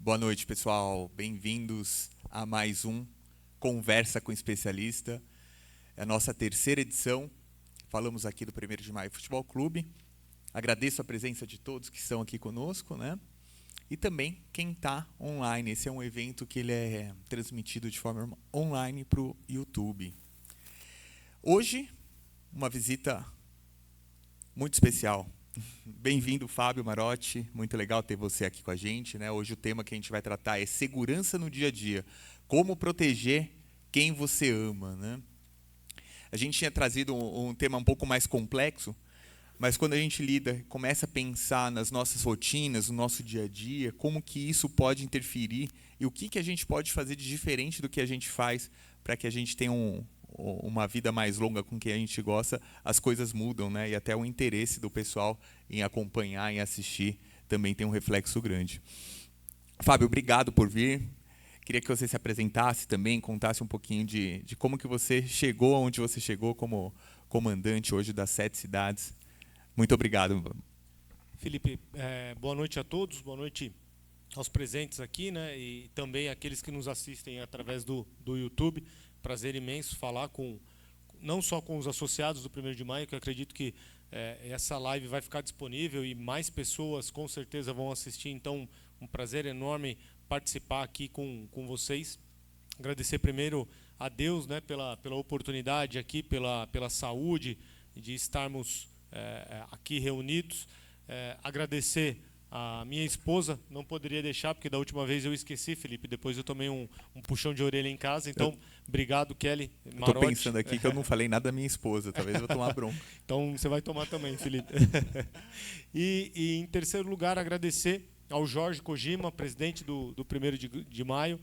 Boa noite, pessoal. Bem-vindos a mais um Conversa com Especialista. É a nossa terceira edição. Falamos aqui do 1º de Maio Futebol Clube. Agradeço a presença de todos que estão aqui conosco, né? E também quem está online. Esse é um evento que ele é transmitido de forma online para o YouTube. Hoje, uma visita muito especial. Bem-vindo, Fábio Marotti. Muito legal ter você aqui com a gente, né? Hoje o tema que a gente vai tratar é segurança no dia a dia. Como proteger quem você ama, né? A gente tinha trazido um tema um pouco mais complexo, mas quando a gente começa a pensar nas nossas rotinas, no nosso dia a dia, como que isso pode interferir e o que a gente pode fazer de diferente do que a gente faz para que a gente tenha uma vida mais longa com quem a gente gosta, as coisas mudam, né? E até o interesse do pessoal em acompanhar, em assistir, também tem um reflexo grande. Fábio, obrigado por vir. Queria que você se apresentasse também, contasse um pouquinho de como que você chegou onde você chegou como comandante hoje das 7 cidades. Muito obrigado. Felipe, boa noite a todos, boa noite aos presentes aqui, né? E também aqueles que nos assistem através do YouTube. Prazer imenso falar não só com os associados do 1º de Maio, que eu acredito que essa live vai ficar disponível e mais pessoas com certeza vão assistir, então um prazer enorme participar aqui com vocês. Agradecer primeiro a Deus, né, pela oportunidade aqui, pela saúde de estarmos aqui reunidos. Agradecer a minha esposa, não poderia deixar, porque da última vez eu esqueci, Felipe, depois eu tomei um puxão de orelha em casa, então obrigado, Kelly Marotti. Estou pensando aqui que eu não falei nada da minha esposa, talvez eu vou tomar bronca. Então você vai tomar também, Felipe. E em terceiro lugar, agradecer ao Jorge Kojima, presidente do 1º de Maio,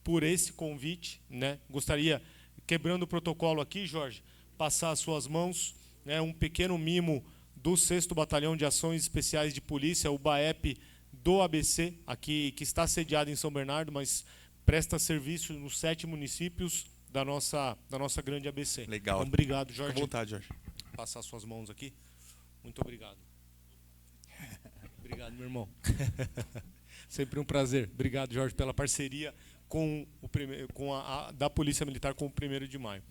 por esse convite, né? Gostaria, quebrando o protocolo aqui, Jorge, passar às suas mãos, né, um pequeno mimo do 6º Batalhão de Ações Especiais de Polícia, o BAEP do ABC, aqui, que está sediado em São Bernardo, mas presta serviço nos 7 municípios da nossa grande ABC. Legal. Então, obrigado, Jorge. Fique à vontade, Jorge. Passar suas mãos aqui. Muito obrigado. Obrigado, meu irmão. Sempre um prazer. Obrigado, Jorge, pela parceria da Polícia Militar com o 1º de Maio.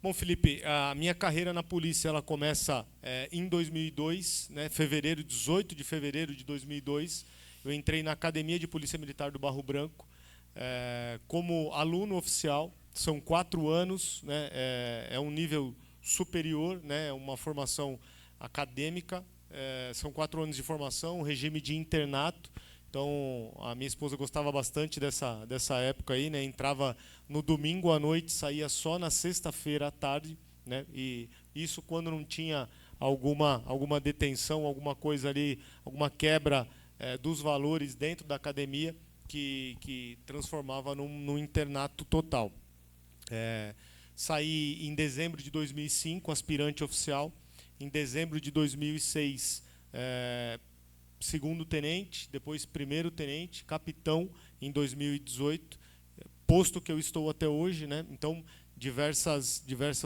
Bom, Felipe, a minha carreira na polícia ela começa em 2002, né, 18 de fevereiro de 2002. Eu entrei na Academia de Polícia Militar do Barro Branco como aluno oficial. São 4 anos, né, é um nível superior, né, uma formação acadêmica. São 4 anos de formação, regime de internato. Então, a minha esposa gostava bastante dessa época aí, né? Entrava no domingo à noite, saía só na sexta-feira à tarde, né? E isso quando não tinha alguma detenção, alguma coisa ali, alguma quebra dos valores dentro da academia que transformava num internato total. Saí em dezembro de 2005, aspirante oficial. Em dezembro de 2006, 2º tenente, depois 1º tenente, capitão em 2018, posto que eu estou até hoje, né? Então, diversas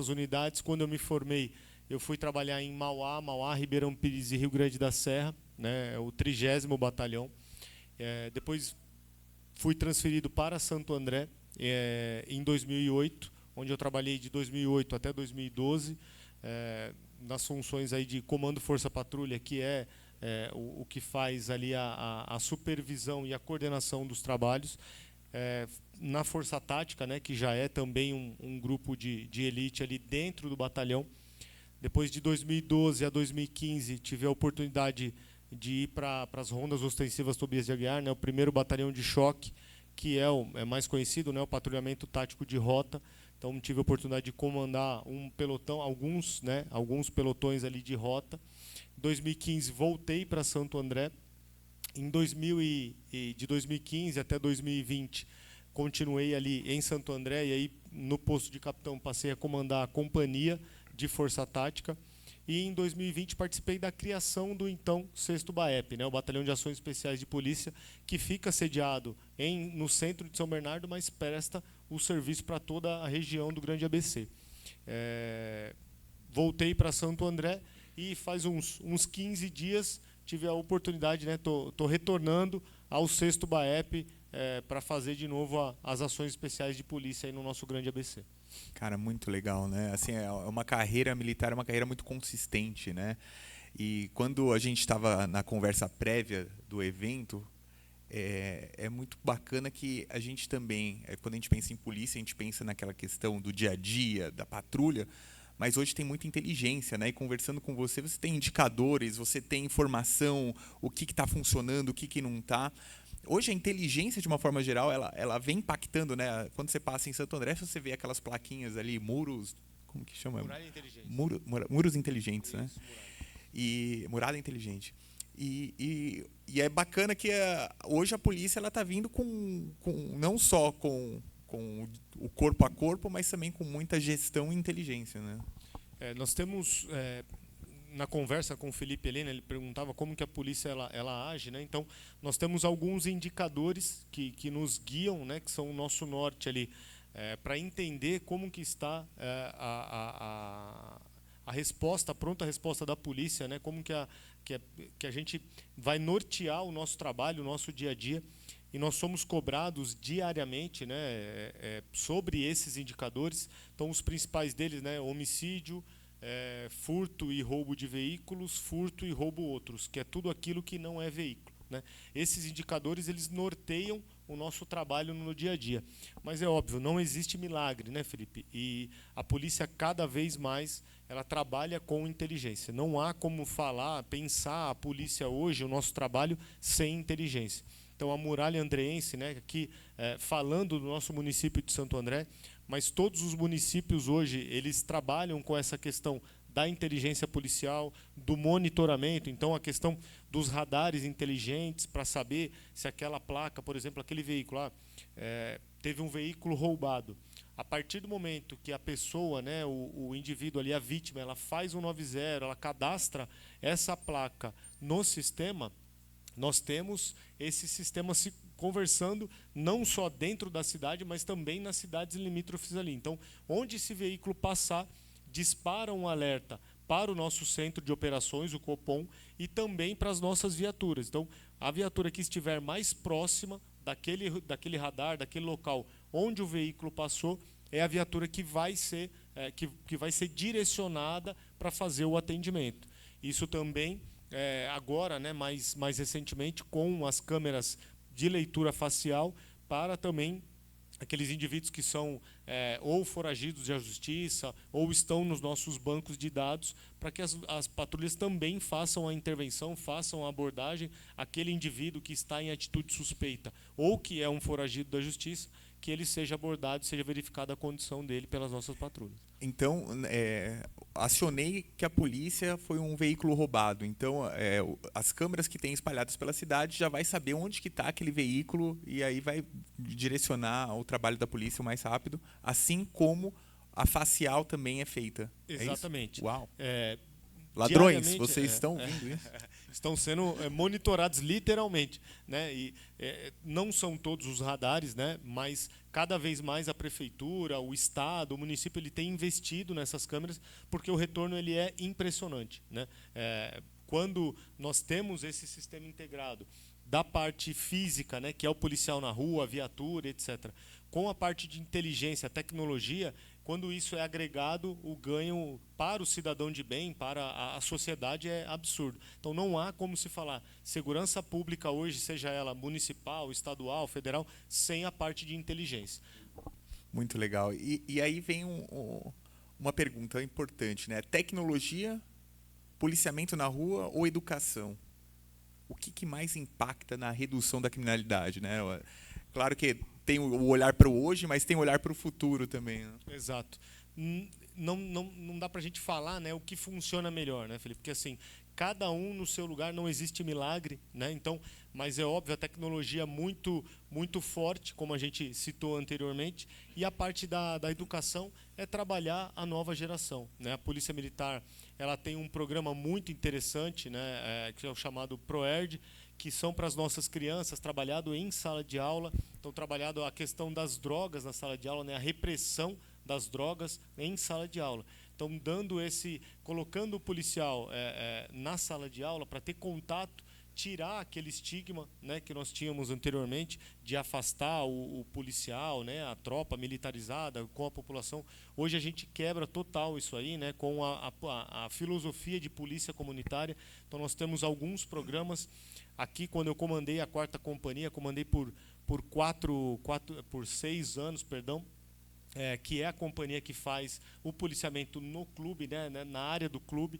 unidades. Quando eu me formei, eu fui trabalhar em Mauá, Ribeirão Pires e Rio Grande da Serra, né? O 30º Batalhão. Depois fui transferido para Santo André em 2008, onde eu trabalhei de 2008 até 2012, nas funções aí de comando Força Patrulha, que o que faz ali a supervisão e a coordenação dos trabalhos. Na Força Tática, né, que já é também um grupo de elite ali dentro do batalhão. Depois de 2012 a 2015, tive a oportunidade de ir para as rondas ostensivas Tobias de Aguiar, né, o 1º Batalhão de Choque, que é mais conhecido, né, o patrulhamento tático de rota. Então, tive a oportunidade de comandar um pelotão, alguns pelotões ali de rota. Em 2015, voltei para Santo André. De 2015 até 2020, continuei ali em Santo André, e aí no posto de capitão passei a comandar a companhia de Força Tática. E em 2020 participei da criação do então 6º BAEP, né, o Batalhão de Ações Especiais de Polícia, que fica sediado no centro de São Bernardo, mas presta o serviço para toda a região do Grande ABC. Voltei para Santo André e faz uns 15 dias tive a oportunidade, né, tô retornando ao 6º BAEP para fazer de novo as ações especiais de polícia aí no nosso grande ABC. Cara, muito legal, né? Assim, é uma carreira militar, é uma carreira muito consistente, né? E quando a gente estava na conversa prévia do evento, é muito bacana que a gente também, quando a gente pensa em polícia, a gente pensa naquela questão do dia a dia, da patrulha, mas hoje tem muita inteligência, né? E conversando com você, você tem indicadores, você tem informação, o que está funcionando, o que não está. Hoje a inteligência, de uma forma geral, ela vem impactando, né? Quando você passa em Santo André, você vê aquelas plaquinhas ali, muros, como que chama? Muralha inteligente. Muros inteligentes, Isso, né? muralha. E muralha inteligente. E é bacana que hoje a polícia ela está vindo não só com o corpo a corpo, mas também com muita gestão e inteligência, né? Nós temos na conversa com o Felipe Helena, ele perguntava como que a polícia ela age, né? Então nós temos alguns indicadores que nos guiam, né? Que são o nosso norte ali, para entender como que está a resposta, a pronta resposta da polícia, né? Como que a gente vai nortear o nosso trabalho, o nosso dia a dia, e nós somos cobrados diariamente, né? Sobre esses indicadores. Então os principais deles, né? Homicídio, furto e roubo de veículos, furto e roubo outros, que é tudo aquilo que não é veículo, né? Esses indicadores eles norteiam o nosso trabalho no dia a dia. Mas é óbvio, não existe milagre, né, Felipe? E a polícia cada vez mais ela trabalha com inteligência. Não há como pensar a polícia hoje, o nosso trabalho, sem inteligência. Então a muralha andreense, né, aqui falando do nosso município de Santo André, mas todos os municípios hoje eles trabalham com essa questão da inteligência policial, do monitoramento, então a questão dos radares inteligentes para saber se aquela placa, por exemplo, aquele veículo teve um veículo roubado. A partir do momento que a pessoa, né, o indivíduo ali, a vítima, ela faz um 90, ela cadastra essa placa no sistema, nós temos esse sistema se conversando não só dentro da cidade, mas também nas cidades limítrofes ali. Então, onde esse veículo passar, dispara um alerta para o nosso centro de operações, o Copom, e também para as nossas viaturas. Então, a viatura que estiver mais próxima daquele radar, daquele local onde o veículo passou, é a viatura que vai ser, que vai ser direcionada para fazer o atendimento. Isso também, agora, né, mais recentemente, com as câmeras de leitura facial, para também aqueles indivíduos que são ou foragidos da justiça ou estão nos nossos bancos de dados, para que as patrulhas também façam a intervenção, façam a abordagem àquele indivíduo que está em atitude suspeita ou que é um foragido da justiça, que ele seja abordado e seja verificada a condição dele pelas nossas patrulhas. Então, acionei que a polícia foi um veículo roubado. Então, as câmeras que tem espalhadas pela cidade já vai saber onde que está aquele veículo e aí vai direcionar o trabalho da polícia o mais rápido, assim como a facial também é feita. Exatamente. É isso? Uau. Ladrões, Diariamente, vocês estão ouvindo isso? Estão sendo monitorados literalmente, né? E não são todos os radares, né? Mas cada vez mais a prefeitura, o estado, o município, ele tem investido nessas câmeras, porque o retorno ele é impressionante, né? Quando nós temos esse sistema integrado da parte física, né, que é o policial na rua, a viatura, etc., com a parte de inteligência, tecnologia, quando isso é agregado, o ganho para o cidadão de bem, para a sociedade, é absurdo. Então não há como se falar segurança pública hoje, seja ela municipal, estadual, federal, sem a parte de inteligência. Muito legal. E aí vem uma pergunta importante, né? Tecnologia, policiamento na rua ou educação? O que mais impacta na redução da criminalidade, né? Claro que tem o olhar para o hoje, mas tem o olhar para o futuro também, né? Exato. Não dá para a gente falar, né, o que funciona melhor, né, Felipe? Porque assim, cada um no seu lugar, não existe milagre, né? Então, mas é óbvio, a tecnologia muito forte, como a gente citou anteriormente, e a parte da educação é trabalhar a nova geração, né? A Polícia Militar, ela tem um programa muito interessante, né, que é o chamado ProERD, que são para as nossas crianças, trabalhado em sala de aula. Então, trabalhado a questão das drogas na sala de aula, né, a repressão das drogas em sala de aula. Então, colocando o policial na sala de aula para ter contato tirar aquele estigma, né, que nós tínhamos anteriormente de afastar o policial, né, a tropa militarizada com a população. Hoje a gente quebra total isso aí, né, com a filosofia de polícia comunitária. Então nós temos alguns programas. Aqui, quando eu comandei a 4ª Companhia, comandei por 6 anos, perdão, que é a companhia que faz o policiamento no clube, né, na área do clube.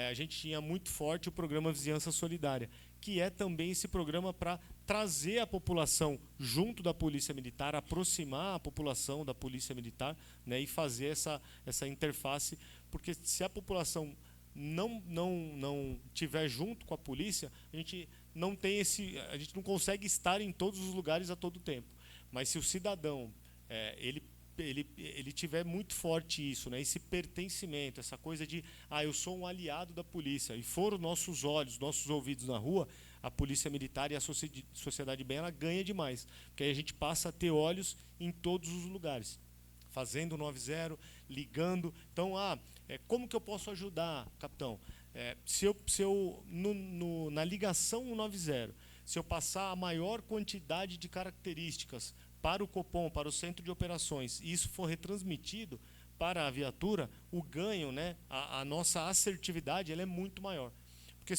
A gente tinha muito forte o programa Vizinhança Solidária, que é também esse programa para trazer a população junto da Polícia Militar, aproximar a população da Polícia Militar, né, e fazer essa interface, porque se a população não tiver junto com a polícia, a gente não consegue estar em todos os lugares a todo tempo. Mas se o cidadão ele tiver muito forte isso, né, esse pertencimento, essa coisa de eu sou um aliado da polícia, e for os nossos olhos, nossos ouvidos na rua, a Polícia Militar e a sociedade bem, ela ganha demais, porque aí a gente passa a ter olhos em todos os lugares, fazendo 90, ligando. Então, como que eu posso ajudar, capitão? Na ligação 90, se eu passar a maior quantidade de características para o Copom, para o centro de operações, e isso for retransmitido para a viatura, o ganho, né, a nossa assertividade, ela é muito maior. Porque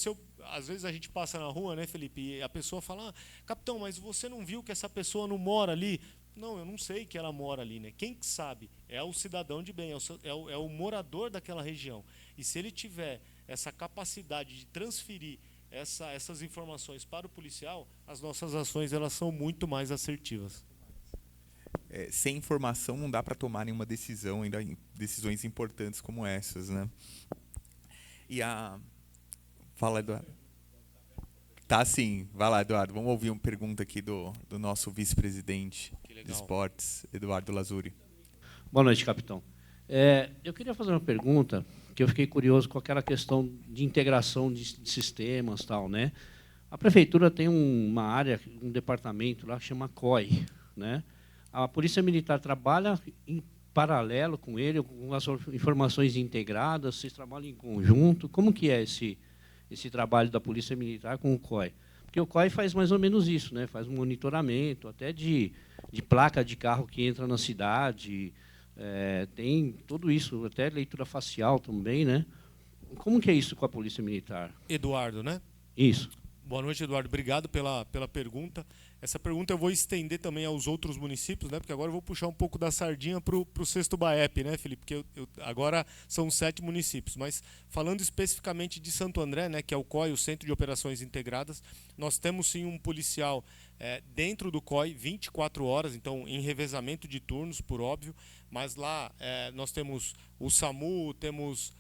às vezes a gente passa na rua, né, Felipe, e a pessoa fala: capitão, mas você não viu que essa pessoa não mora ali? Não, eu não sei que ela mora ali, né? Quem que sabe? É o cidadão de bem, é o morador daquela região. E se ele tiver essa capacidade de transferir essas informações para o policial, as nossas ações elas são muito mais assertivas. Sem informação não dá para tomar nenhuma decisão, ainda decisões importantes como essas, né? Fala, Eduardo. Tá, sim. Vai lá, Eduardo. Vamos ouvir uma pergunta aqui do nosso vice-presidente de esportes, Eduardo Lazuri. Boa noite, capitão. Eu queria fazer uma pergunta, que eu fiquei curioso com aquela questão de integração de sistemas, tal, né? A prefeitura tem uma área, um departamento lá que chama COI, né? A Polícia Militar trabalha em paralelo com ele, com as informações integradas, vocês trabalham em conjunto. Como que é esse trabalho da Polícia Militar com o COI? Porque o COI faz mais ou menos isso, né? Faz um monitoramento até de placa de carro que entra na cidade, tem tudo isso, até leitura facial também, né? Como que é isso com a Polícia Militar? Eduardo, né? Isso. Boa noite, Eduardo. Obrigado pela pergunta. Essa pergunta eu vou estender também aos outros municípios, né? Porque agora eu vou puxar um pouco da sardinha para o 6º BAEP, né, Felipe? Porque agora são 7 municípios. Mas falando especificamente de Santo André, né, que é o COI, o Centro de Operações Integradas, nós temos sim um policial dentro do COI 24 horas, então em revezamento de turnos, por óbvio. Mas lá nós temos o SAMU, temos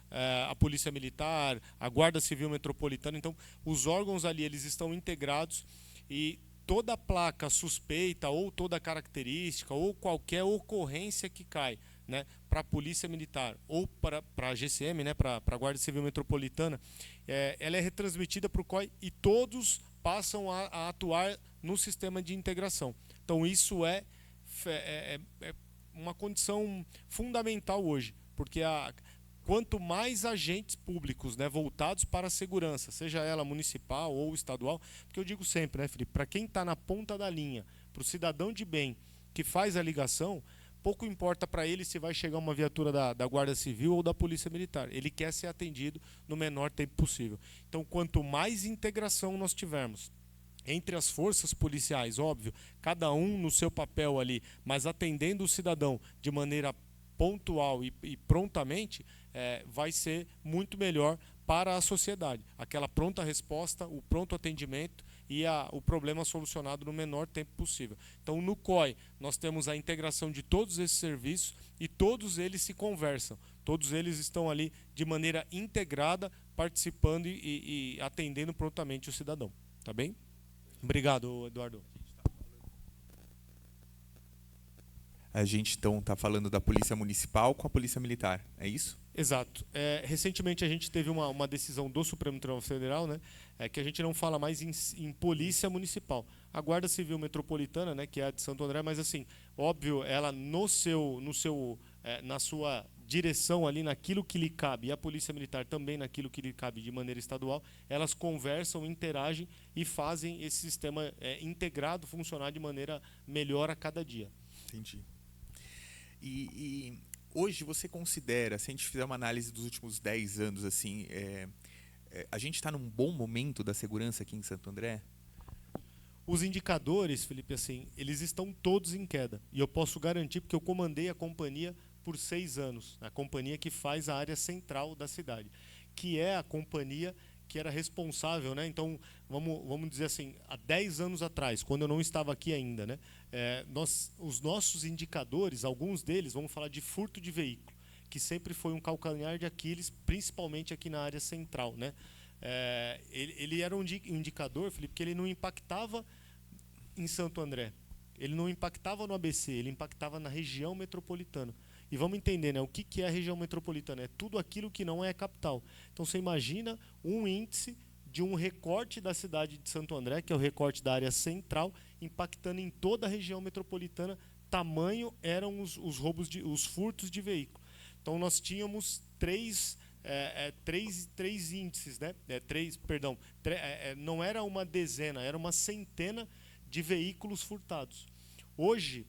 a Polícia Militar, a Guarda Civil Metropolitana. Então, os órgãos ali eles estão integrados e toda placa suspeita ou toda característica ou qualquer ocorrência que cai, né, para a Polícia Militar ou para a GCM, né, para a Guarda Civil Metropolitana, ela é retransmitida para o COI e todos passam a atuar no sistema de integração. Então, isso é uma condição fundamental hoje, porque quanto mais agentes públicos, né, voltados para a segurança, seja ela municipal ou estadual, porque eu digo sempre, né, Felipe, para quem está na ponta da linha, para o cidadão de bem que faz a ligação, pouco importa para ele se vai chegar uma viatura da Guarda Civil ou da Polícia Militar. Ele quer ser atendido no menor tempo possível. Então, quanto mais integração nós tivermos entre as forças policiais, óbvio, cada um no seu papel ali, mas atendendo o cidadão de maneira pontual e prontamente, vai ser muito melhor para a sociedade. Aquela pronta resposta, o pronto atendimento e o problema solucionado no menor tempo possível. Então, no COI, nós temos a integração de todos esses serviços e todos eles se conversam. Todos eles estão ali de maneira integrada, participando e atendendo prontamente o cidadão. Tá bem? Obrigado, Eduardo. A gente então está falando da Polícia Municipal com a Polícia Militar, é isso? Exato. Recentemente a gente teve uma decisão do Supremo Tribunal Federal, né, que a gente não fala mais em Polícia Municipal. A Guarda Civil Metropolitana, né, que é a de Santo André, mas assim, óbvio, ela na sua direção ali naquilo que lhe cabe, e a Polícia Militar também naquilo que lhe cabe de maneira estadual, elas conversam, interagem e fazem esse sistema integrado funcionar de maneira melhor a cada dia. Entendi. E hoje você considera, se a gente fizer uma análise dos últimos 10 anos, assim, a gente está num bom momento da segurança aqui em Santo André? Os indicadores, Felipe, assim, eles estão todos em queda. E eu posso garantir, porque eu comandei a companhia por 6 anos, a companhia que faz a área central da cidade, que é a companhia que era responsável, né? Então, vamos dizer assim, há 10 anos atrás, quando eu não estava aqui ainda, né? Os nossos indicadores, alguns deles, vamos falar de furto de veículo, que sempre foi um calcanhar de Aquiles, principalmente aqui na área central, né? Ele era um indicador, Felipe, que ele não impactava em Santo André, ele não impactava no ABC, ele impactava na região metropolitana. E vamos entender, né, o que é a região metropolitana? É tudo aquilo que não é a capital. Então você imagina um índice de um recorte da cidade de Santo André, que é o recorte da área central, impactando em toda a região metropolitana. Tamanho eram os roubos, os furtos de veículo. Então nós tínhamos três índices, né? Não era uma dezena, era uma centena de veículos furtados. Hoje,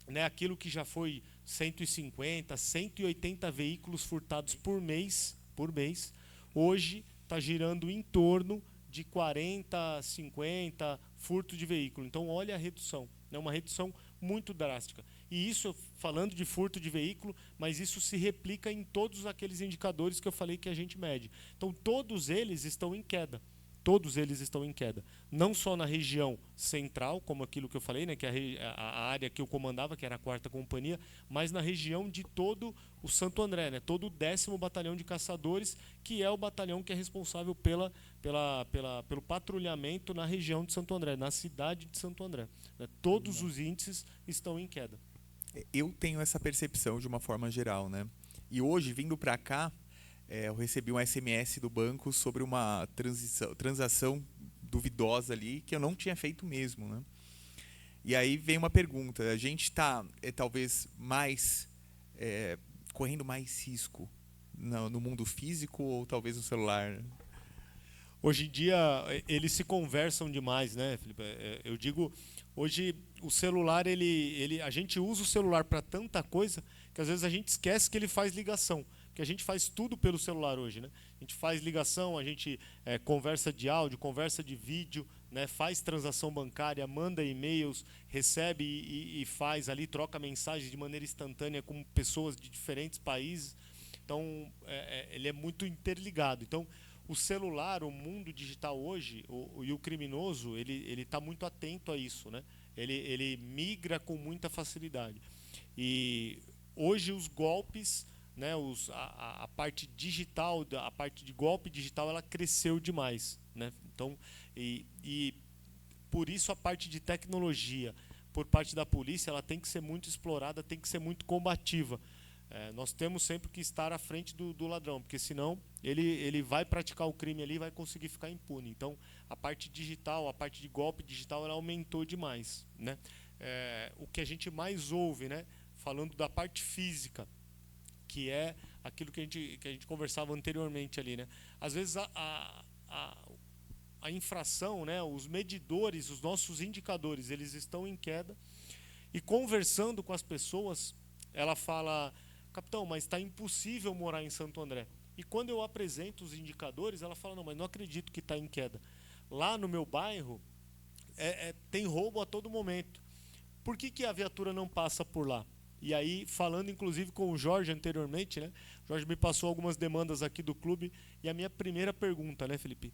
né, aquilo que já foi 150, 180 veículos furtados por mês, hoje está girando em torno de 40, 50 furtos de veículo. Então, olha a redução, é uma redução muito drástica. E isso, falando de furto de veículo, mas isso se replica em todos aqueles indicadores que eu falei que a gente mede. Então, todos eles estão em queda. Todos eles estão em queda. Não só na região central, como aquilo que eu falei, né, que é a área que eu comandava, que era a 4ª Companhia, mas na região de todo o Santo André, né, todo o 10º Batalhão de Caçadores, que é o batalhão que é responsável pelo patrulhamento na região de Santo André, na cidade de Santo André. Né, todos os índices estão em queda. Eu tenho essa percepção de uma forma geral, né? E hoje, vindo para cá, eu recebi um SMS do banco sobre uma transação duvidosa ali que eu não tinha feito mesmo, né? E aí vem uma pergunta: a gente está talvez mais correndo mais risco no mundo físico ou talvez no celular? Hoje em dia eles se conversam demais, né, Felipe? Eu digo, hoje o celular a gente usa o celular para tanta coisa que às vezes a gente esquece que ele faz ligação. Que a gente faz tudo pelo celular hoje, né? A gente faz ligação, a gente conversa de áudio, conversa de vídeo, né? Faz transação bancária, manda e-mails, recebe e faz ali, troca mensagens de maneira instantânea com pessoas de diferentes países. Então, ele é muito interligado. Então, o celular, o mundo digital hoje, e o criminoso, ele está muito atento a isso, né? Ele migra com muita facilidade. E hoje os golpes, né, a parte digital, a parte de golpe digital, ela cresceu demais, né? Então, e por isso a parte de tecnologia por parte da polícia, ela tem que ser muito explorada, tem que ser muito combativa. Nós temos sempre que estar à frente do ladrão, porque senão ele vai praticar o crime ali e vai conseguir ficar impune. Então, a parte digital, a parte de golpe digital, ela aumentou demais, né? O que a gente mais ouve, né, falando da parte física, que é aquilo que a gente conversava anteriormente ali, né? Às vezes a infração, né, os medidores, os nossos indicadores, eles estão em queda, e conversando com as pessoas, ela fala: capitão, mas está impossível morar em Santo André. E quando eu apresento os indicadores, ela fala: não, mas não acredito que está em queda. Lá no meu bairro tem roubo a todo momento. Por que a viatura não passa por lá? E aí, falando inclusive com o Jorge anteriormente, né? O Jorge me passou algumas demandas aqui do clube, e a minha primeira pergunta, né, Felipe?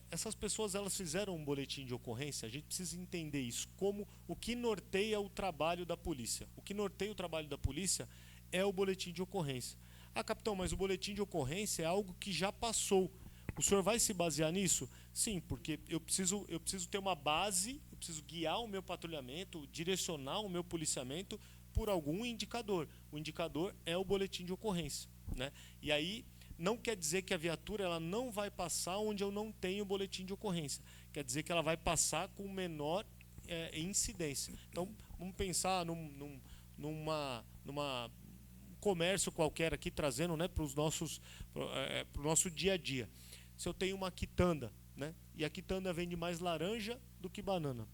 Essas pessoas, elas fizeram um boletim de ocorrência? A gente precisa entender isso, como o que norteia o trabalho da polícia. O que norteia o trabalho da polícia é o boletim de ocorrência. Ah, capitão, mas o boletim de ocorrência é algo que já passou. O senhor vai se basear nisso? Sim, porque eu preciso ter uma base, eu preciso guiar o meu patrulhamento, direcionar o meu policiamento por algum indicador. O indicador é o boletim de ocorrência, né? E aí não quer dizer que a viatura ela não vai passar onde eu não tenho boletim de ocorrência. Quer dizer que ela vai passar com menor incidência. Então, vamos pensar numa comércio qualquer aqui, trazendo, né, para o nosso dia a dia. Se eu tenho uma quitanda, né, e a quitanda vende mais laranja do que banana,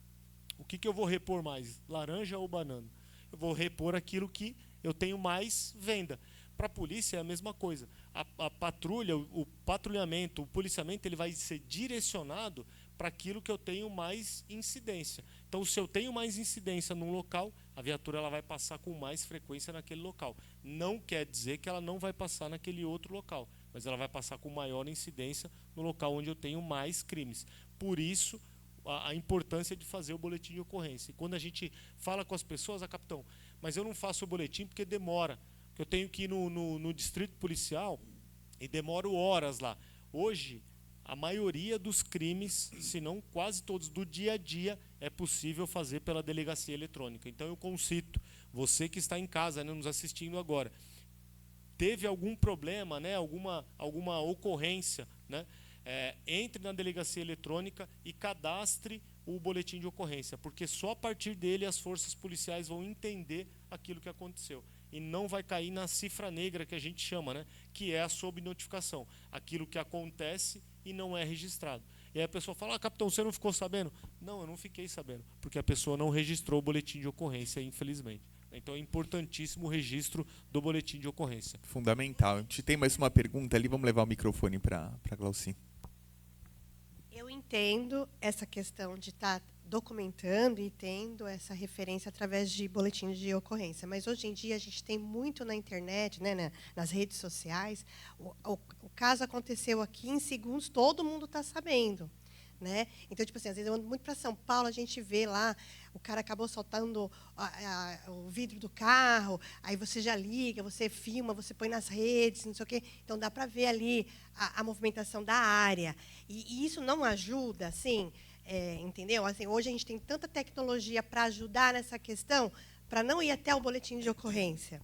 o que eu vou repor mais, laranja ou banana? Eu vou repor aquilo que eu tenho mais venda. Para a polícia é a mesma coisa. A patrulha, o patrulhamento, o policiamento, ele vai ser direcionado para aquilo que eu tenho mais incidência. Então, se eu tenho mais incidência num local, a viatura ela vai passar com mais frequência naquele local. Não quer dizer que ela não vai passar naquele outro local, mas ela vai passar com maior incidência no local onde eu tenho mais crimes. Por isso, a importância de fazer o boletim de ocorrência. E quando a gente fala com as pessoas, capitão, mas eu não faço o boletim porque demora. Eu tenho que ir no distrito policial e demoro horas lá. Hoje, a maioria dos crimes, se não quase todos do dia a dia, é possível fazer pela delegacia eletrônica. Então eu concito, você que está em casa, né, nos assistindo agora, teve algum problema, né, alguma ocorrência, né, entre na delegacia eletrônica e cadastre o boletim de ocorrência, porque só a partir dele as forças policiais vão entender aquilo que aconteceu. E não vai cair na cifra negra que a gente chama, né, que é a subnotificação, aquilo que acontece e não é registrado. E aí a pessoa fala, capitão, você não ficou sabendo? Não, eu não fiquei sabendo, porque a pessoa não registrou o boletim de ocorrência, infelizmente. Então é importantíssimo o registro do boletim de ocorrência. Fundamental. A gente tem mais uma pergunta ali, vamos levar o microfone para a Glauci. Eu entendo essa questão de estar documentando e tendo essa referência através de boletins de ocorrência. Mas, hoje em dia, a gente tem muito na internet, né, nas redes sociais. O caso aconteceu aqui, em segundos, todo mundo está sabendo. Né? Então, tipo assim, às vezes eu ando muito para São Paulo, a gente vê lá, o cara acabou soltando o vidro do carro, aí você já liga, você filma, você põe nas redes, não sei o quê. Então, dá para ver ali a movimentação da área. E isso não ajuda, assim, entendeu? Assim, hoje a gente tem tanta tecnologia para ajudar nessa questão, para não ir até o boletim de ocorrência.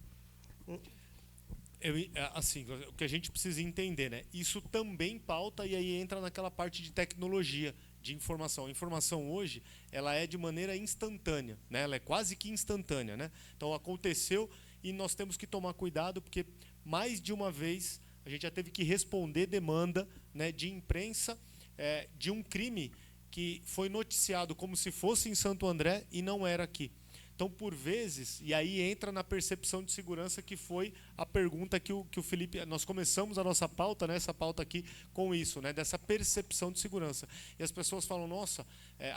Assim, o que a gente precisa entender, né? Isso também pauta e aí entra naquela parte de tecnologia, de informação. A informação hoje, ela é de maneira instantânea, né? Ela é quase que instantânea, né? Então aconteceu e nós temos que tomar cuidado porque mais de uma vez a gente já teve que responder demanda, né, de imprensa de um crime que foi noticiado como se fosse em Santo André e não era aqui. Então, por vezes, e aí entra na percepção de segurança, que foi a pergunta que o Felipe... Nós começamos a nossa pauta, né, essa pauta aqui, com isso, né, dessa percepção de segurança. E as pessoas falam, nossa,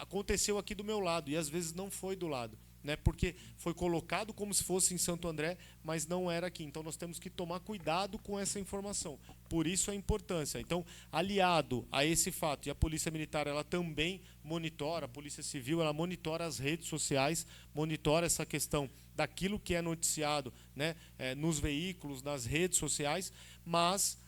aconteceu aqui do meu lado, e às vezes não foi do lado, né, porque foi colocado como se fosse em Santo André, mas não era aqui. Então, nós temos que tomar cuidado com essa informação. Por isso a importância. Então, aliado a esse fato, e a Polícia Militar ela também monitora, a Polícia Civil ela monitora as redes sociais, monitora essa questão daquilo que é noticiado, né, nos veículos, nas redes sociais, mas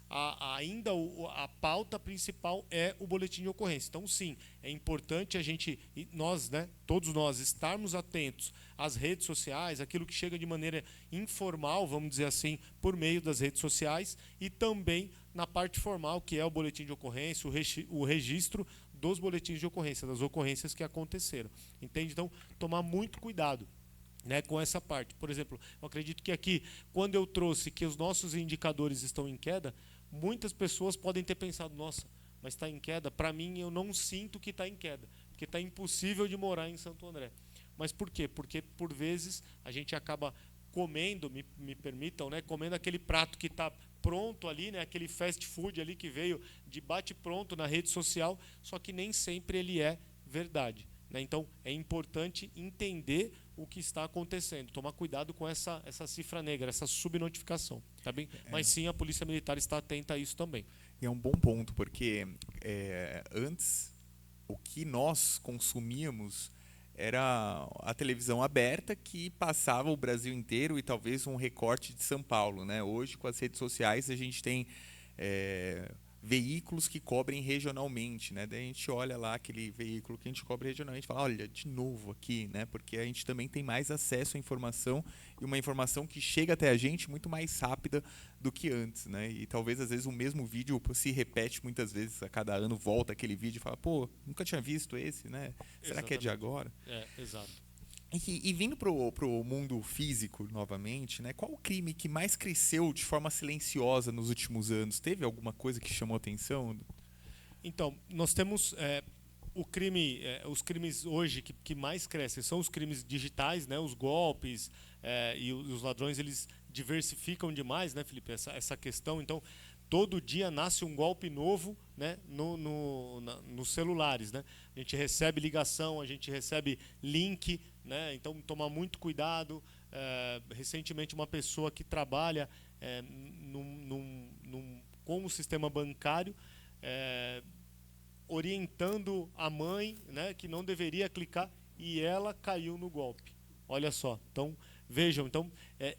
ainda a pauta principal é o boletim de ocorrência. Então, sim, é importante a gente, nós, né, todos nós, estarmos atentos às redes sociais, aquilo que chega de maneira informal, vamos dizer assim, por meio das redes sociais, e também na parte formal, que é o boletim de ocorrência, o registro dos boletins de ocorrência, das ocorrências que aconteceram. Entende? Então, tomar muito cuidado, né, com essa parte. Por exemplo, eu acredito que aqui, quando eu trouxe que os nossos indicadores estão em queda, muitas pessoas podem ter pensado, nossa, mas está em queda? Para mim, eu não sinto que está em queda, porque está impossível de morar em Santo André. Mas por quê? Porque, por vezes, a gente acaba comendo, me permitam, né, comendo aquele prato que está pronto ali, né, aquele fast food ali que veio de bate-pronto na rede social, só que nem sempre ele é verdade. Né? Então, é importante entender o que está acontecendo, tomar cuidado com essa cifra negra, essa subnotificação. Tá bem? Mas sim, a Polícia Militar está atenta a isso também. E é um bom ponto, porque antes o que nós consumíamos era a televisão aberta que passava o Brasil inteiro e talvez um recorte de São Paulo. Né? Hoje, com as redes sociais, a gente tem veículos que cobrem regionalmente, né? Daí a gente olha lá aquele veículo que a gente cobre regionalmente e fala, olha, de novo aqui, né? Porque a gente também tem mais acesso à informação e uma informação que chega até a gente muito mais rápida do que antes, né? E talvez às vezes o mesmo vídeo se repete muitas vezes, a cada ano volta aquele vídeo e fala, pô, nunca tinha visto esse, né? Será que é de agora? Exato. E vindo para o mundo físico novamente, né? Qual o crime que mais cresceu de forma silenciosa nos últimos anos? Teve alguma coisa que chamou atenção? Então, nós temos os crimes hoje que mais crescem são os crimes digitais, né? Os golpes e os ladrões, eles diversificam demais, né, Felipe? Essa questão. Então, todo dia nasce um golpe novo, né, nos celulares, né? A gente recebe ligação, a gente recebe link, né? Então, tomar muito cuidado. Recentemente, uma pessoa que trabalha com o sistema bancário, orientando a mãe, né, que não deveria clicar, e ela caiu no golpe. Olha só. Então, vejam. Então,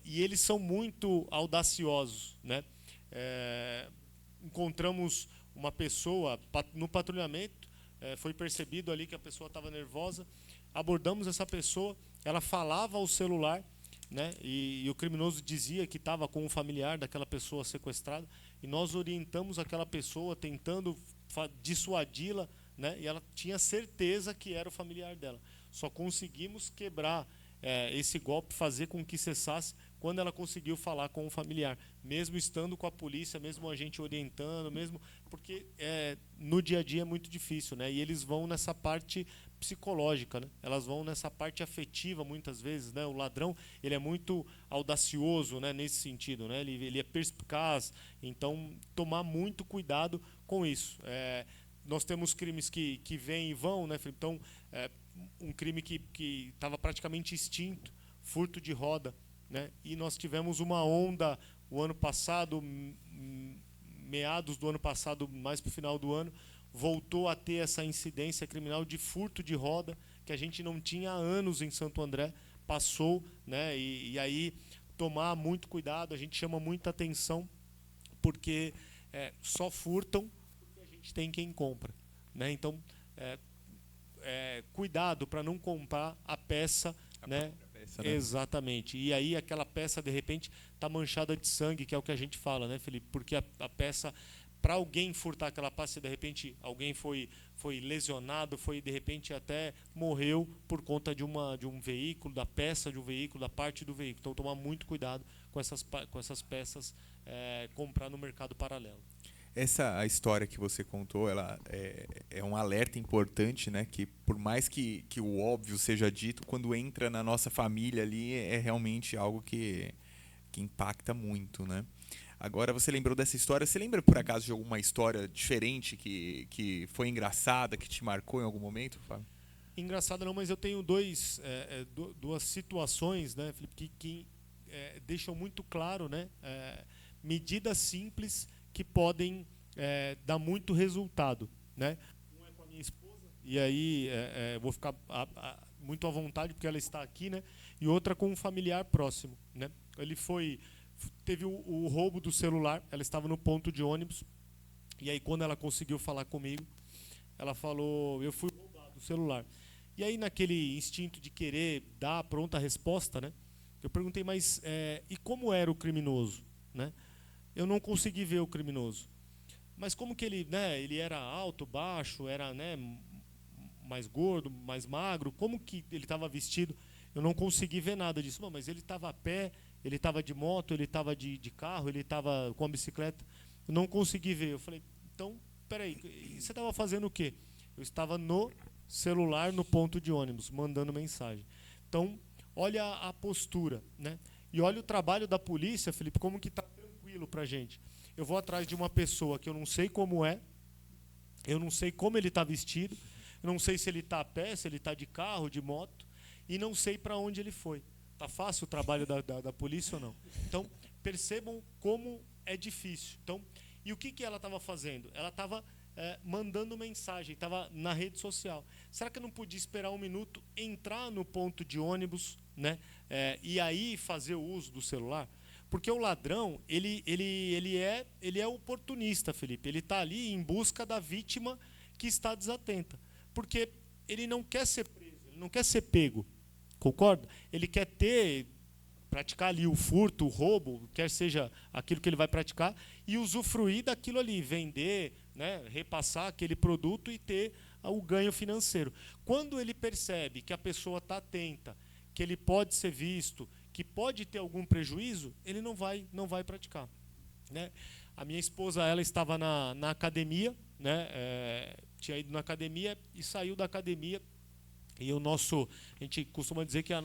e eles são muito audaciosos, né? Encontramos uma pessoa no patrulhamento, foi percebido ali que a pessoa estava nervosa, abordamos essa pessoa, ela falava ao celular, né, e o criminoso dizia que estava com um familiar daquela pessoa sequestrada, e nós orientamos aquela pessoa, tentando dissuadi-la, né, e ela tinha certeza que era o familiar dela. Só conseguimos quebrar esse golpe, fazer com que cessasse quando ela conseguiu falar com o familiar, mesmo estando com a polícia, mesmo a gente orientando, mesmo porque no dia a dia é muito difícil, né? E eles vão nessa parte psicológica, né? Elas vão nessa parte afetiva muitas vezes, né? O ladrão, ele é muito audacioso, né, nesse sentido, né? Ele é perspicaz, então tomar muito cuidado com isso. Nós temos crimes que vêm e vão, né, Felipe? Então, um crime que estava praticamente extinto, furto de roda, né? E nós tivemos uma onda o ano passado, meados do ano passado, mais para o final do ano, voltou a ter essa incidência criminal de furto de roda, que a gente não tinha há anos em Santo André, passou, né? E aí tomar muito cuidado, a gente chama muita atenção, porque só furtam porque a gente tem quem compra, né? Então, cuidado para não comprar a peça, né? Peça, né? Exatamente. E aí aquela peça, de repente, está manchada de sangue, que é o que a gente fala, né, Felipe? Porque a peça, para alguém furtar aquela peça, de repente alguém foi lesionado, de repente até morreu por conta de um veículo, da peça de um veículo, da parte do veículo. Então, tomar muito cuidado com essas peças, comprar no mercado paralelo. A história que você contou, ela é um alerta importante, né? Que por mais que o óbvio seja dito, quando entra na nossa família ali, é realmente algo que impacta muito, né? Agora, você lembrou dessa história? Você lembra, por acaso, de alguma história diferente que foi engraçada, que te marcou em algum momento, Fábio? Engraçado não, mas eu tenho duas situações, né, Felipe, que deixam muito claro, né, medidas simples que podem dar muito resultado, né? Um é com a minha esposa, e aí vou ficar muito à vontade porque ela está aqui, né? E outra com um familiar próximo, né? Teve o roubo do celular, ela estava no ponto de ônibus, e aí quando ela conseguiu falar comigo, ela falou: eu fui roubado o celular. E aí, naquele instinto de querer dar a pronta resposta, né, eu perguntei: mas e como era o criminoso, né? Eu não consegui ver o criminoso. Mas como que ele, né, ele era alto, baixo, era, né, mais gordo, mais magro? Como que ele estava vestido? Eu não consegui ver nada disso. Mas ele estava a pé, ele estava de moto, ele estava de carro, ele estava com a bicicleta. Eu não consegui ver. Eu falei: então, peraí, você estava fazendo o quê? Eu estava no celular, no ponto de ônibus, mandando mensagem. Então, olha a postura, né? E olha o trabalho da polícia, Felipe, como que está tranquilo para a gente. Eu vou atrás de uma pessoa que eu não sei como eu não sei como ele está vestido, eu não sei se ele está a pé, se ele está de carro, de moto, e não sei para onde ele foi. Está fácil o trabalho da polícia ou não? Então, percebam como é difícil. Então, e o que ela estava fazendo? Ela estava mandando mensagem, estava na rede social. Será que eu não podia esperar um minuto, entrar no ponto de ônibus, né, e aí fazer o uso do celular? Porque o ladrão, ele é oportunista, Felipe. Ele está ali em busca da vítima que está desatenta. Porque ele não quer ser preso, ele não quer ser pego. Concorda? Ele quer praticar ali o furto, o roubo, quer seja aquilo que ele vai praticar, e usufruir daquilo ali, vender, né, repassar aquele produto e ter o ganho financeiro. Quando ele percebe que a pessoa está atenta, que ele pode ser visto, que pode ter algum prejuízo, ele não vai praticar, né? A minha esposa, ela estava na academia, né? Tinha ido na academia e saiu da academia. E a gente costuma dizer que as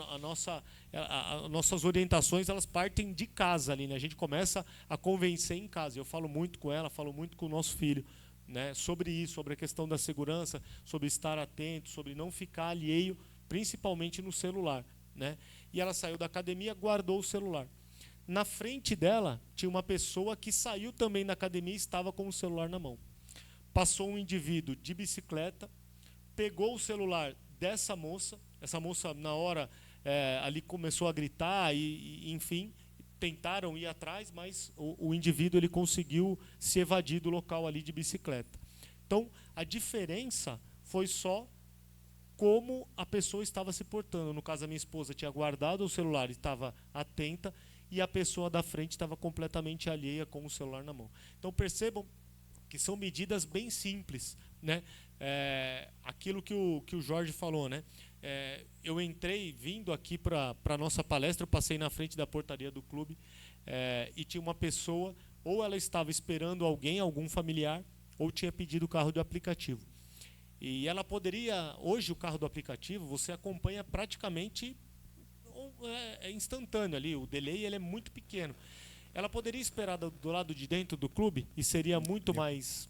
nossas orientações, elas partem de casa ali, né? A gente começa a convencer em casa. Eu falo muito com ela, falo muito com o nosso filho, né? Sobre isso, sobre a questão da segurança, sobre estar atento, sobre não ficar alheio, principalmente no celular, né? E ela saiu da academia, guardou o celular. Na frente dela tinha uma pessoa que saiu também da academia e estava com o celular na mão. Passou um indivíduo de bicicleta, pegou o celular dessa moça. Essa moça, na hora, ali começou a gritar e enfim, tentaram ir atrás, mas o indivíduo ele conseguiu se evadir do local ali de bicicleta. Então, a diferença foi só como a pessoa estava se portando. No caso, a minha esposa tinha guardado o celular e estava atenta, e a pessoa da frente estava completamente alheia com o celular na mão. Então, percebam que são medidas bem simples, né? Aquilo que o Jorge falou, né? Eu entrei, vindo aqui para a nossa palestra, eu passei na frente da portaria do clube, e tinha uma pessoa, ou ela estava esperando alguém, algum familiar, ou tinha pedido o carro do aplicativo. E ela poderia, hoje o carro do aplicativo, você acompanha praticamente instantâneo ali, o delay ele é muito pequeno. Ela poderia esperar do lado de dentro do clube e seria muito mais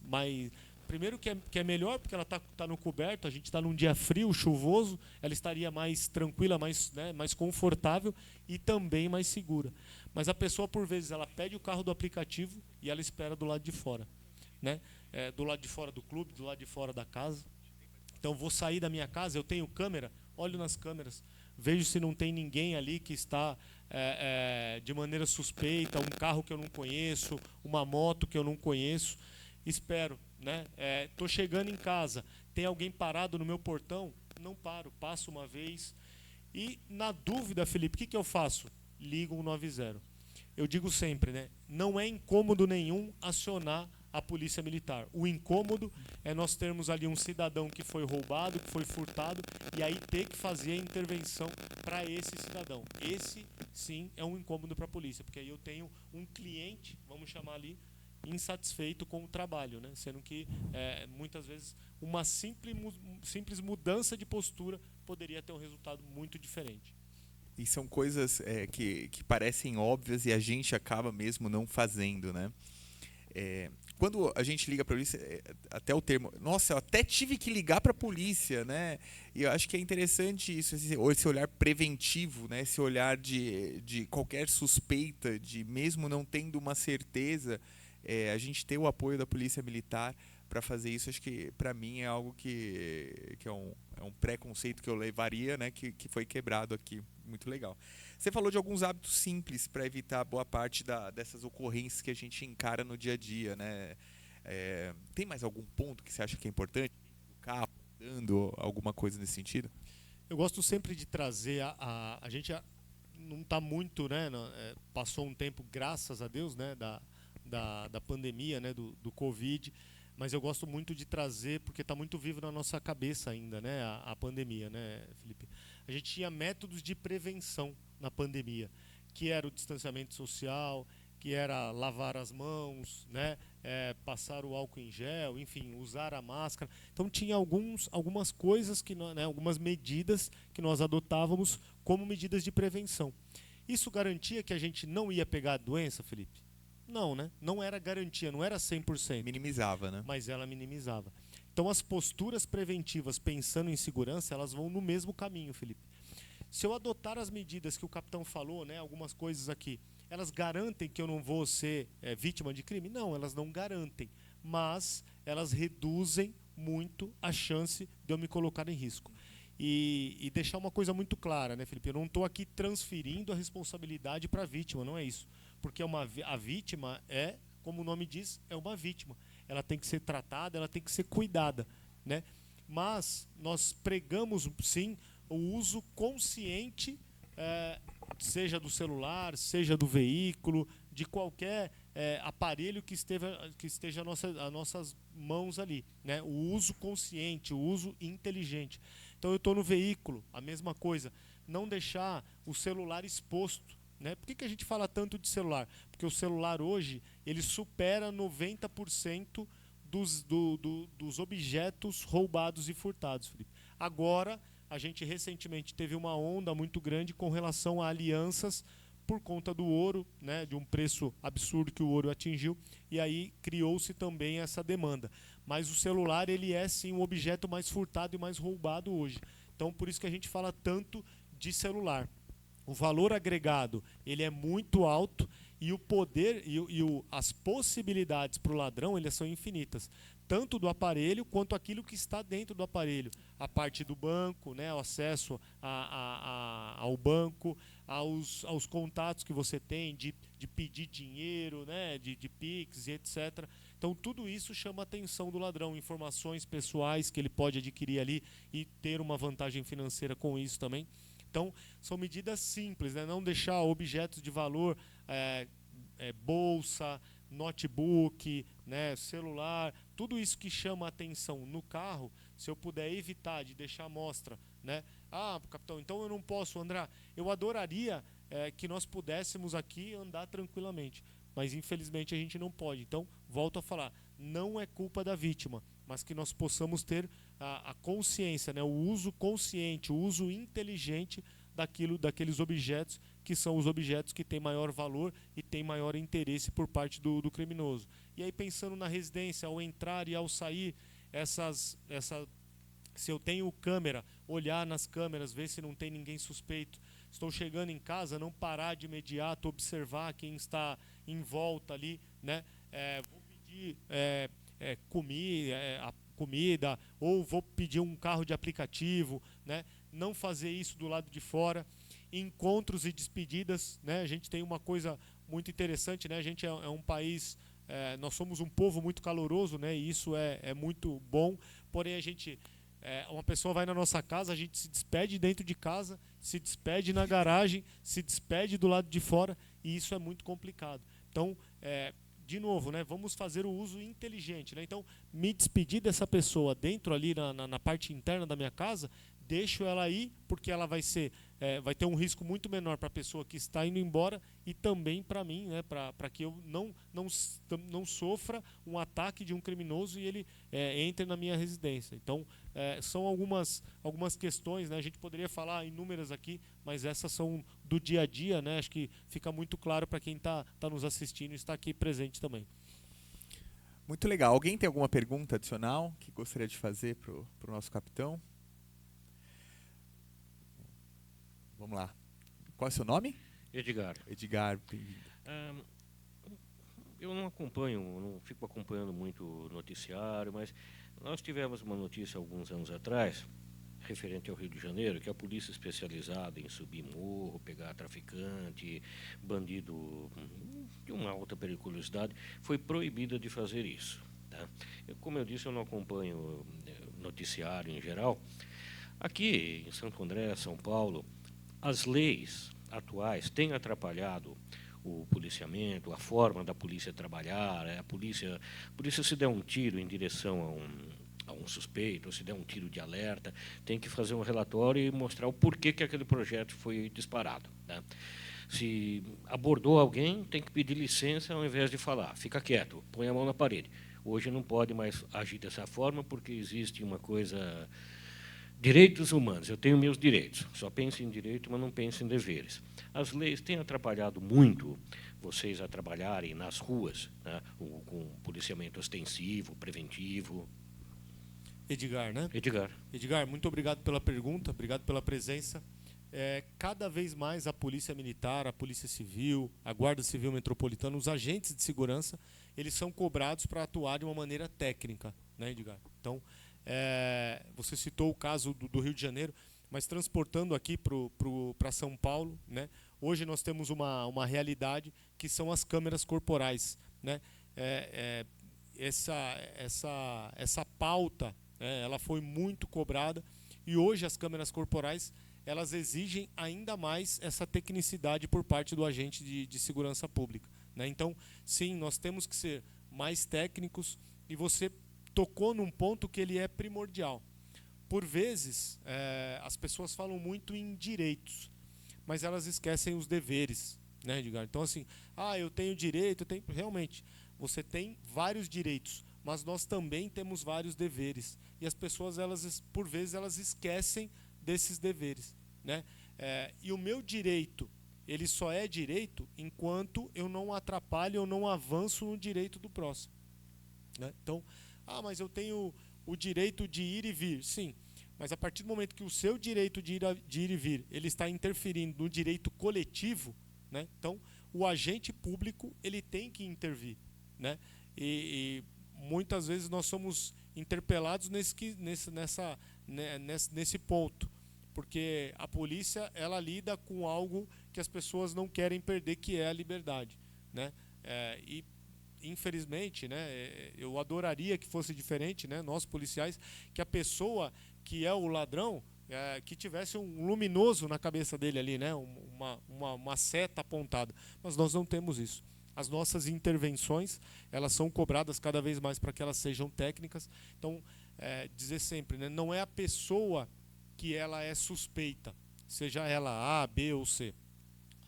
primeiro que é melhor, porque ela tá no coberto, a gente está num dia frio, chuvoso, ela estaria mais tranquila, mais confortável e também mais segura. Mas a pessoa, por vezes, ela pede o carro do aplicativo e ela espera do lado de fora, né? Do lado de fora do clube, do lado de fora da casa. Então, vou sair da minha casa, eu tenho câmera, olho nas câmeras, vejo se não tem ninguém ali que está de maneira suspeita, um carro que eu não conheço, uma moto que eu não conheço, espero, né? Tô chegando em casa, tem alguém parado no meu portão, não paro, passo uma vez e, na dúvida, Felipe, o que eu faço? Ligo 190. Eu digo sempre, né? Não é incômodo nenhum acionar a polícia militar. O incômodo é nós termos ali um cidadão que foi roubado, que foi furtado, e aí ter que fazer a intervenção para esse cidadão. Esse, sim, é um incômodo para a polícia, porque aí eu tenho um cliente, vamos chamar ali, insatisfeito com o trabalho, né? Sendo que, muitas vezes, uma simples mudança de postura poderia ter um resultado muito diferente. E são coisas que parecem óbvias e a gente acaba mesmo não fazendo, né? Quando a gente liga para a polícia, até o termo, nossa, eu até tive que ligar para a polícia, né? E eu acho que é interessante isso, esse olhar preventivo, né? Esse olhar de qualquer suspeita, de mesmo não tendo uma certeza, a gente ter o apoio da polícia militar para fazer isso. Acho que para mim é algo que é um preconceito que eu levaria, né? Que foi quebrado aqui. Muito legal. Você falou de alguns hábitos simples para evitar boa parte dessas ocorrências que a gente encara no dia a dia, né? Tem mais algum ponto que você acha que é importante? O carro, andando, alguma coisa nesse sentido? Eu gosto sempre de trazer a gente não está muito, né? Passou um tempo, graças a Deus, né? Da pandemia, né? Do Covid. Mas eu gosto muito de trazer, porque está muito vivo na nossa cabeça ainda, né? A pandemia, né, Felipe? A gente tinha métodos de prevenção na pandemia, que era o distanciamento social, que era lavar as mãos, né? Passar o álcool em gel, enfim, usar a máscara. Então tinha algumas coisas, algumas medidas que nós adotávamos como medidas de prevenção. Isso garantia que a gente não ia pegar a doença, Felipe? Não, né? Não era garantia, não era 100%. Minimizava, né? Mas ela minimizava. Então, as posturas preventivas, pensando em segurança, elas vão no mesmo caminho, Felipe. Se eu adotar as medidas que o capitão falou, né, algumas coisas aqui, elas garantem que eu não vou ser vítima de crime? Não, elas não garantem. Mas elas reduzem muito a chance de eu me colocar em risco. E deixar uma coisa muito clara, né, Felipe? Eu não estou aqui transferindo a responsabilidade para a vítima, não é isso. Porque a vítima como o nome diz, é uma vítima. Ela tem que ser tratada, ela tem que ser cuidada, né? Mas nós pregamos, sim, o uso consciente, seja do celular, seja do veículo, de qualquer aparelho que esteja às nossas mãos ali, né? O uso consciente, o uso inteligente. Então eu estou no veículo, a mesma coisa. não deixar o celular exposto. Né? Por que a gente fala tanto de celular? Porque o celular hoje ele supera 90% dos objetos roubados e furtados, Felipe. Agora, a gente recentemente teve uma onda muito grande com relação a alianças por conta do ouro, né, de um preço absurdo que o ouro atingiu, e aí criou-se também essa demanda. Mas o celular ele é sim o objeto mais furtado e mais roubado hoje. Então, por isso que a gente fala tanto de celular. O valor agregado ele é muito alto e o poder as possibilidades para o ladrão elas são infinitas, tanto do aparelho quanto aquilo que está dentro do aparelho, a parte do banco, né, o acesso ao banco, aos contatos que você tem de pedir dinheiro, né, de Pix e etc. Então tudo isso chama a atenção do ladrão, informações pessoais que ele pode adquirir ali e ter uma vantagem financeira com isso também. Então, são medidas simples, né? Não deixar objetos de valor, bolsa, notebook, né? Celular, tudo isso que chama a atenção no carro, se eu puder evitar de deixar à mostra, né? Ah, capitão, então eu não posso andar. Eu adoraria que nós pudéssemos aqui andar tranquilamente, mas infelizmente a gente não pode. Então, volto a falar, não é culpa da vítima, mas que nós possamos ter a consciência, né? O uso consciente, o uso inteligente daqueles objetos que são os objetos que têm maior valor e têm maior interesse por parte do criminoso. E aí pensando na residência, ao entrar e ao sair, se eu tenho câmera, olhar nas câmeras, ver se não tem ninguém suspeito. Estou chegando em casa, não parar de imediato, observar quem está em volta ali, né? Vou pedir comida, ou vou pedir um carro de aplicativo, né? Não fazer isso do lado de fora. Encontros e despedidas, né? A gente tem uma coisa muito interessante, né? A gente é um país, nós somos um povo muito caloroso, né? E isso é muito bom, porém a gente... uma pessoa vai na nossa casa, a gente se despede dentro de casa, se despede na garagem, se despede do lado de fora, e isso é muito complicado. Então, de novo, né, vamos fazer o uso inteligente. Né? Então, me despedir dessa pessoa dentro ali na parte interna da minha casa, deixo ela aí, porque ela vai ter um risco muito menor para a pessoa que está indo embora e também para mim, né, para que eu não sofra um ataque de um criminoso e ele entre na minha residência. Então, são algumas questões, né, a gente poderia falar inúmeras aqui, mas essas são do dia a dia, né, acho que fica muito claro para quem está nos assistindo e está aqui presente também. Muito legal. Alguém tem alguma pergunta adicional que gostaria de fazer para o nosso capitão? Vamos lá. Qual é o seu nome? Edgar. Edgar, bem-vindo. Eu não fico acompanhando muito o noticiário, mas nós tivemos uma notícia alguns anos atrás, referente ao Rio de Janeiro, que a polícia especializada em subir morro, pegar traficante, bandido de uma alta periculosidade, foi proibida de fazer isso. Tá? Como eu disse, eu não acompanho noticiário em geral. Aqui em Santo André, São Paulo, as leis atuais têm atrapalhado o policiamento, a forma da polícia trabalhar. A polícia se der um tiro em direção a um suspeito, ou se der um tiro de alerta, tem que fazer um relatório e mostrar o porquê que aquele projeto foi disparado. Né? Se abordou alguém, tem que pedir licença ao invés de falar. Fica quieto, põe a mão na parede. Hoje não pode mais agir dessa forma porque existe uma coisa... Direitos humanos, eu tenho meus direitos, só penso em direito, mas não penso em deveres. As leis têm atrapalhado muito vocês a trabalharem nas ruas, né, com policiamento ostensivo, preventivo. Edgar, né? Edgar, muito obrigado pela pergunta, obrigado pela presença. Cada vez mais a Polícia Militar, a Polícia Civil, a Guarda Civil Metropolitana, os agentes de segurança, eles são cobrados para atuar de uma maneira técnica, né, Edgar? Então, você citou o caso do Rio de Janeiro, mas transportando aqui para São Paulo, né? Hoje nós temos uma realidade que são as câmeras corporais, né? Essa pauta, ela foi muito cobrada e hoje as câmeras corporais elas exigem ainda mais essa tecnicidade por parte do agente de segurança pública, né? Então, sim, nós temos que ser mais técnicos e você tocou num ponto que ele é primordial. por vezes, as pessoas falam muito em direitos, mas elas esquecem os deveres, né, Edgar? Então, assim, eu tenho direito, realmente, você tem vários direitos, mas nós também temos vários deveres. E as pessoas, por vezes, elas esquecem desses deveres, né? E o meu direito, ele só é direito enquanto eu não atrapalho, eu não avanço no direito do próximo, né? Então, mas eu tenho o direito de ir e vir. Sim, mas a partir do momento que o seu direito de ir e vir ele está interferindo no direito coletivo, né? Então, o agente público ele tem que intervir, né? E muitas vezes nós somos interpelados nesse ponto, porque a polícia ela lida com algo que as pessoas não querem perder, que é a liberdade, né? E infelizmente, né, eu adoraria que fosse diferente, né, nós policiais, que a pessoa que é o ladrão que tivesse um luminoso na cabeça dele ali, né, uma seta apontada, mas nós não temos isso. As nossas intervenções elas são cobradas cada vez mais para que elas sejam técnicas. Então, dizer sempre, né, não é a pessoa que ela é suspeita, seja ela A, B ou C.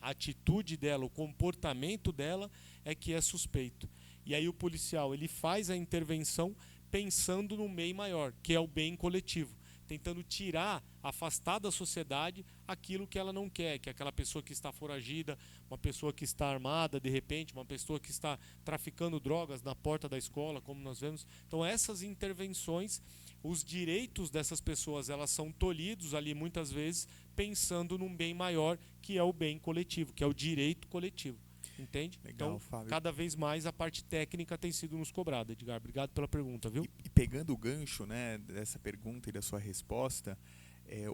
A atitude dela, o comportamento dela é que é suspeito. E aí o policial ele faz a intervenção pensando no bem maior, que é o bem coletivo, tentando tirar, afastar da sociedade aquilo que ela não quer, que é aquela pessoa que está foragida, uma pessoa que está armada de repente, uma pessoa que está traficando drogas na porta da escola, como nós vemos. Então essas intervenções, os direitos dessas pessoas, elas são tolhidos ali muitas vezes, pensando num bem maior, que é o bem coletivo, que é o direito coletivo. Entende? Legal, então, Fábio. cada vez mais a parte técnica tem sido nos cobrada, Edgar. Obrigado pela pergunta, viu? E pegando o gancho, né, dessa pergunta e da sua resposta,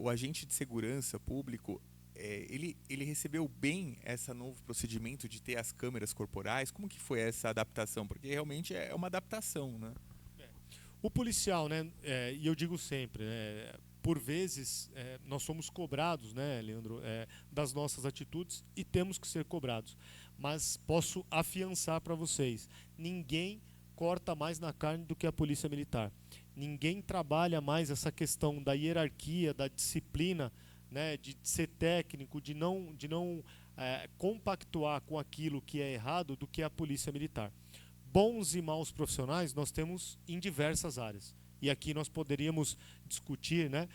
o agente de segurança público, ele recebeu bem esse novo procedimento de ter as câmeras corporais? Como que foi essa adaptação? Porque realmente é uma adaptação, né? O policial, né, e eu digo sempre, né, por vezes nós somos cobrados, né, Leandro, das nossas atitudes e temos que ser cobrados. Mas posso afiançar para vocês, ninguém corta mais na carne do que a polícia militar. Ninguém trabalha mais essa questão da hierarquia, da disciplina, né, de ser técnico, de não compactuar com aquilo que é errado do que a polícia militar. Bons e maus profissionais nós temos em diversas áreas. E aqui nós poderíamos discutir, né,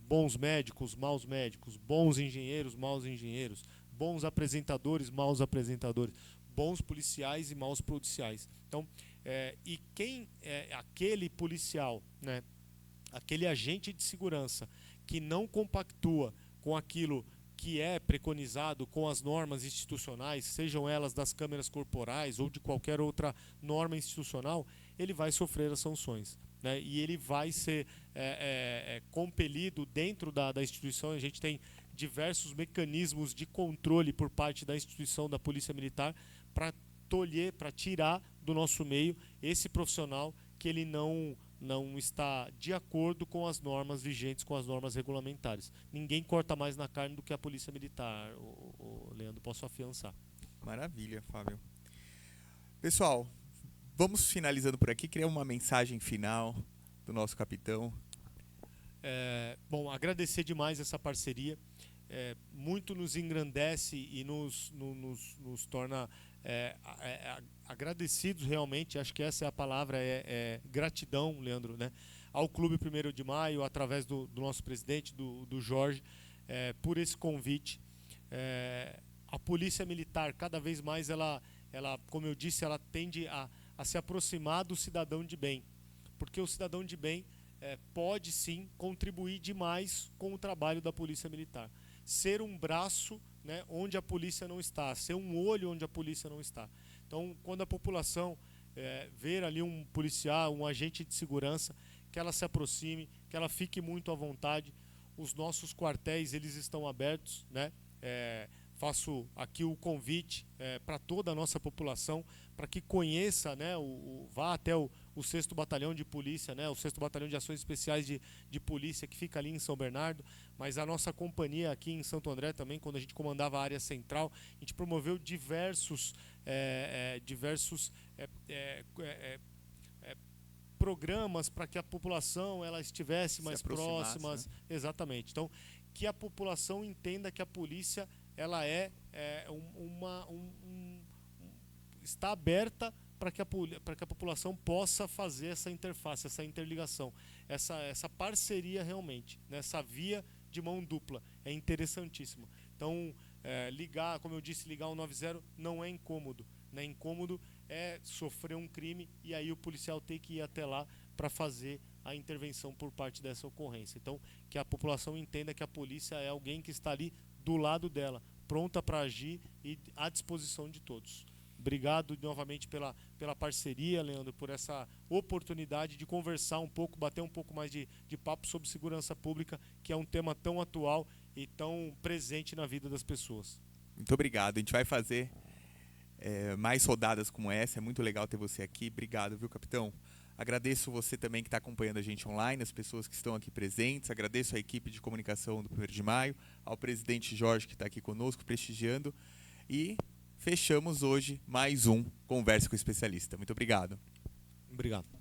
bons médicos, bons engenheiros, maus engenheiros, bons apresentadores, maus apresentadores, bons policiais e maus policiais. Então, e quem é aquele policial, né, aquele agente de segurança que não compactua com aquilo que é preconizado, com as normas institucionais, sejam elas das câmeras corporais ou de qualquer outra norma institucional, ele vai sofrer as sanções, né? E ele vai ser compelido dentro da instituição. A gente tem diversos mecanismos de controle por parte da instituição da Polícia Militar para tolher, para tirar do nosso meio esse profissional que ele não está de acordo com as normas vigentes, com as normas regulamentares. Ninguém corta mais na carne do que a Polícia Militar, Leandro, posso afiançar. Maravilha, Fábio. Pessoal, vamos finalizando por aqui. Queria uma mensagem final do nosso capitão. Bom, agradecer demais essa parceria. Muito nos engrandece e nos torna agradecidos realmente. Acho que essa é a palavra, gratidão, Leandro, né, ao Clube 1º de Maio, através do nosso presidente, do Jorge, por esse convite. A Polícia Militar, cada vez mais, ela, como eu disse, ela tende a se aproximar do cidadão de bem, porque o cidadão de bem pode sim contribuir demais com o trabalho da Polícia Militar. Ser um braço, né, onde a polícia não está, ser um olho onde a polícia não está. Então, quando a população ver ali um policial, um agente de segurança, que ela se aproxime, que ela fique muito à vontade. Os nossos quartéis, eles estão abertos, né? Faço aqui o convite para toda a nossa população, para que conheça, né, vá até o 6º Batalhão de Polícia, né, o 6º Batalhão de Ações Especiais de Polícia, que fica ali em São Bernardo, mas a nossa companhia aqui em Santo André também, quando a gente comandava a área central, a gente promoveu diversos programas para que a população ela estivesse mais próxima, né? exatamente. Então, que a população entenda que a polícia ela está aberta para que a população possa fazer essa interface, essa interligação, essa parceria realmente, nessa via de mão dupla. É interessantíssimo. Então, ligar, como eu disse, ligar o 90 não é incômodo. Né? Incômodo é sofrer um crime e aí o policial tem que ir até lá para fazer a intervenção por parte dessa ocorrência. Então, que a população entenda que a polícia é alguém que está ali do lado dela, pronta para agir e à disposição de todos. Obrigado novamente pela parceria, Leandro, por essa oportunidade de conversar um pouco, bater um pouco mais de papo sobre segurança pública, que é um tema tão atual e tão presente na vida das pessoas. Muito obrigado. A gente vai fazer mais rodadas como essa. É muito legal ter você aqui. Obrigado, viu, capitão? Agradeço você também que está acompanhando a gente online, as pessoas que estão aqui presentes. Agradeço a equipe de comunicação do 1º de Maio, ao presidente Jorge que está aqui conosco, prestigiando. E fechamos hoje mais um Conversa com o Especialista. Muito obrigado. Obrigado.